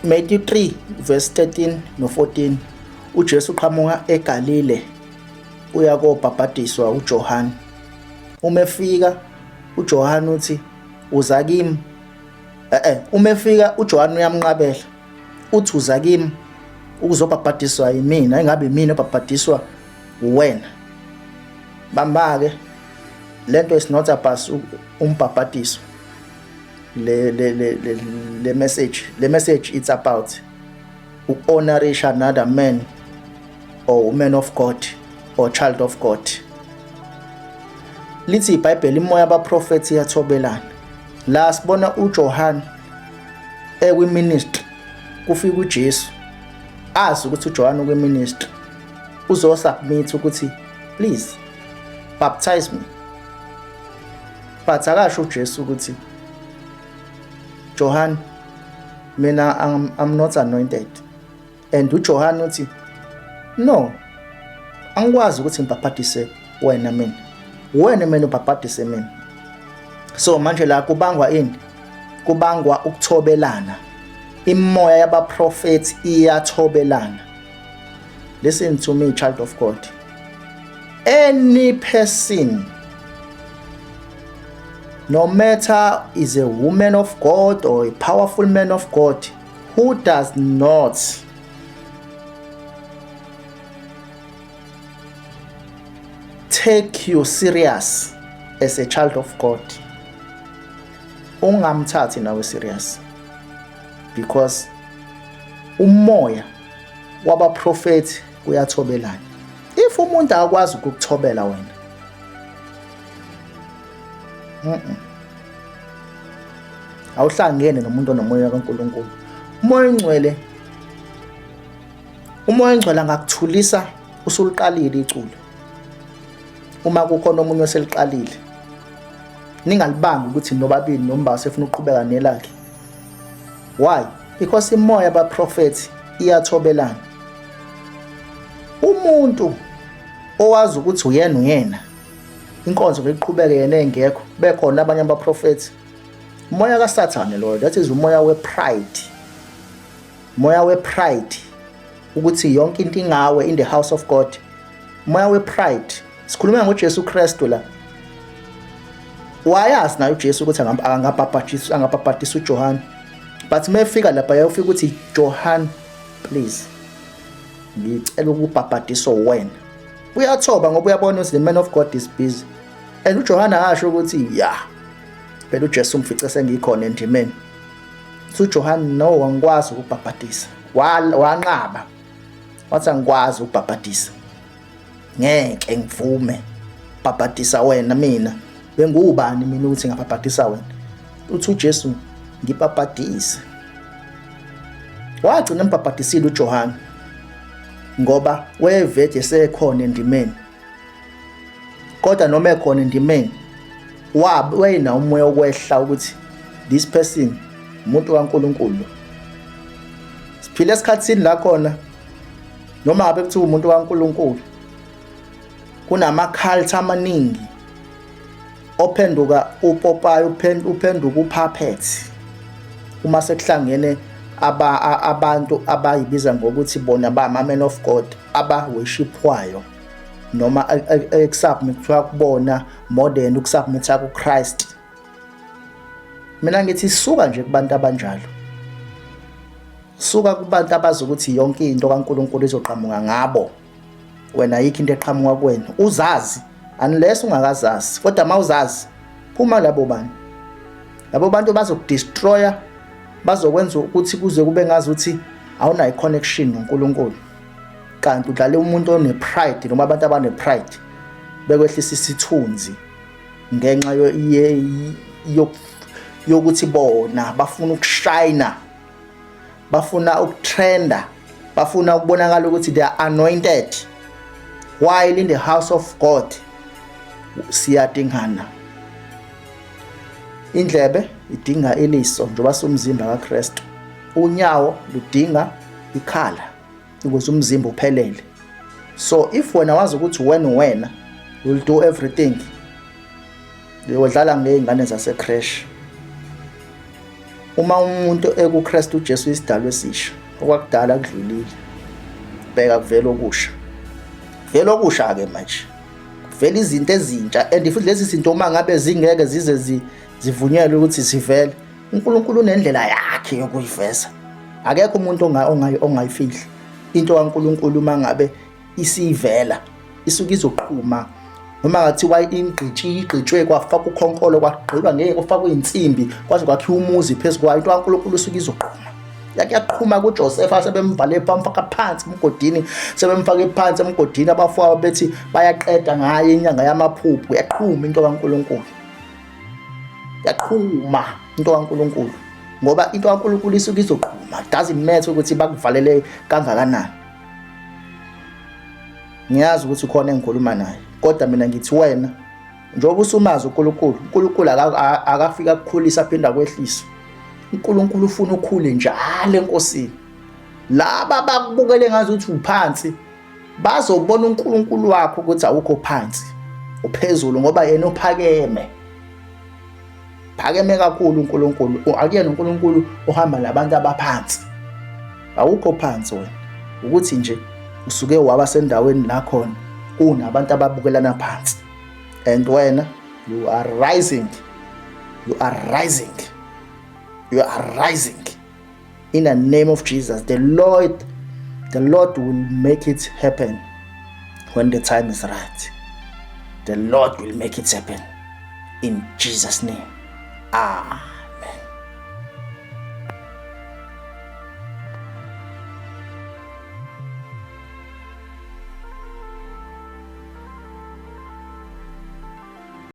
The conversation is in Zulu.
Matthew 3 verse 13 no-14 uJesu uqhamuka eGalile uya kobhabhadiswa uJohane. Uma efika uJohane uthi uza kimi. Uma efika uJohane uyamnqabela uthi uza kimi ukuzobhabhadiswa yimina, engabe mina obhabhadiswa wena. Bamba-ke lento is not about umbhabhadiso. Le message it's about honorish another man or woman of God or child of God. Lithi iBhayibheli imoya yabaprofethi iyathobelana. La sibona uJohane ekwiministry, kufika uJesu azi ukuthi uJohane ukwiministry uzosubmit ukuthi please baptize me, but akasho uJesu ukuthi Johann, mina I'm not anointed. And uJohane uthi no, angikwazi ukuthi ngibhabhadise wena mina. Wena mina ubhabhadise mina. So manje la kubangwa ini? Kubangwa ukuthobelana. Imoya yabaprofethi iyathobelana. Listen to me, child of God. Any person, no matter is a woman of God or a powerful man of God, who does not take you serious as a child of God, ungamthathi nawe serious, because umoya wabaprofethi uyathobelana. If umuntu akwazi ukukuthobela wena, awuhlangene nomuntu onomoya kaNkulunkulu. Umoya engcwele angakuthulisa usuliqalile iculo. Uma kukhona omunye oseliqalile, ningalibanga ukuthi nobabili nomba sefuna uqhubeka nelakhe. Why? Because imoya yabaprofethi iyathobelana. Umuntu owazi ukuthi uyena inkonzo ngeqhubeke yena engekho, bekhona abanye abaprofethi. Umoya kaSathane Lord, that is umoya wepride. Umoya wepride ukuthi yonke into ingawe in the house of God. Umoya wepride. Sikhuluma ngoJesu Kristu la. Wayazi nayo uJesu ukuthi angabhabhadisa uJohane. But mefika lapha yayofika ukuthi Johann, please ngicela ukubhabhadisa wena. Uyathoba ngoba uyabona ukuthi the man of God is busy. And uJohane akasho ukuthi phela uJesu umfice sengikhona endimeni. So uJohane no angikwazi ukubhabhadisa. Wanqaba. Wathi angikwazi ukubhabhadisa. Ngeke ngivume bhabhadisa wena mina. Bengubani mina ukuthi ngabhabhadisa wena? Uthi uJesu ngibhabhadisa. Wagcina embhabhadisile uJohane ngoba wevete sekhona endimeni. Kodwa noma ekhona endimeni, wena umoya okwehla ukuthi this person umuntu kaNkulunkulu. Siphila esikhatsini la khona noma ngabe kuthiwa umuntu kaNkulunkulu, kunama-cult amaningi ophenduka upopayi, uphenduka upuppet. Uma sekuhlangene abantu abayibiza ngokuthi bona ba-men of God, aba-worshipwayo noma ekusubmitha kubona more than ukusubmitha kuChrist. Mina ngithi suka nje kubantu abanjalo. Suka kubantu abazi ukuthi yonke into kaNkulunkulu izoqhamuka ngabo. Wena ayikho into eqhamuka kuwena. Uzazi unless ungakazazi. Kodwa mawuzazi, phuma labo bantu. Labo bantu bazokudestroya, bazokwenza ukuthi kuze kube ngazi ukuthi awunayo connection noNkulunkulu. Kanti udlale umuntu one-pride noma abantu abane-pride bekwehlisa isithunzi ngenxa yokuthi bona bafuna ukushayina, bafuna ukutrenda, bafuna ukubonakala ukuthi they are anointed, while in the house of God siyadingana. Indlebe idinga iliso njengoba somzimba kaKristu. Unyawo ludinga ikhala ukuze umzimba uphelele. So if wena wazi ukuthi wena will do everything, uyodlala ngeingane zasecrash. Uma umuntu ekuKristu uJesu isidalwa esisha, okwakudala kudlulile, bheka kuvela okusha. Vela okusha-ke manje, vela izinto ezintsha, and futhi lezi zinto uma ngabe zingeke zize zivunyelwe ukuthi zivele, uNkulunkulu unendlela yakhe yokuyiveza. Akekho umuntu ongayifihli into kaNkulunkulu uma ngabe isivela, isuke izoqhuma. Noma ngathiwa igqitshwe kwafaka ukhonkolo kwagqiba ngeke kufakwe insimbi kwaze kwakhiwa umuzi phezu kwayo, into kaNkulunkulu usuke izoqhuma. Yaqhuma kuJosepha, sebemvale bamfaka phansi emgodini, sebemfake phansi emgodini, abafowabo bethi bayaqeda ngaye inyanga yamaphuphu. Yaqhuma into kaNkulunkulu, yaqhuma into kaNkulunkulu, ngoba into kaNkulunkulu isuke izoqhuma. Doesn't matter ukuthi bakuvalele kangakanani. Ngiyazi ukuthi ukhona engikhuluma naye, kodwa mina ngithi wena njengoba usumazi uNkulunkulu akafika ukukhulisa aphinda kwehlisa. uNkulunkulu ufuna ukhule njalo enkosini. Laba bakubukele ngazi ukuthi uphansi bazobona uNkulunkulu wakho ukuthi awukho phansi, uphezulu, ngoba yena uphakeme. Phakeme kakhulu uNkulunkulu. Akuyena uNkulunkulu ohamba labantu abaphansi. Awukho phansi wena, ukuthi nje usuke waba sendaweni la khona kunabantu ababukelana phansi. And wena you are rising, you are rising, you are rising in the name of Jesus. The Lord will make it happen when the time is right. The Lord will make it happen in Jesus' name.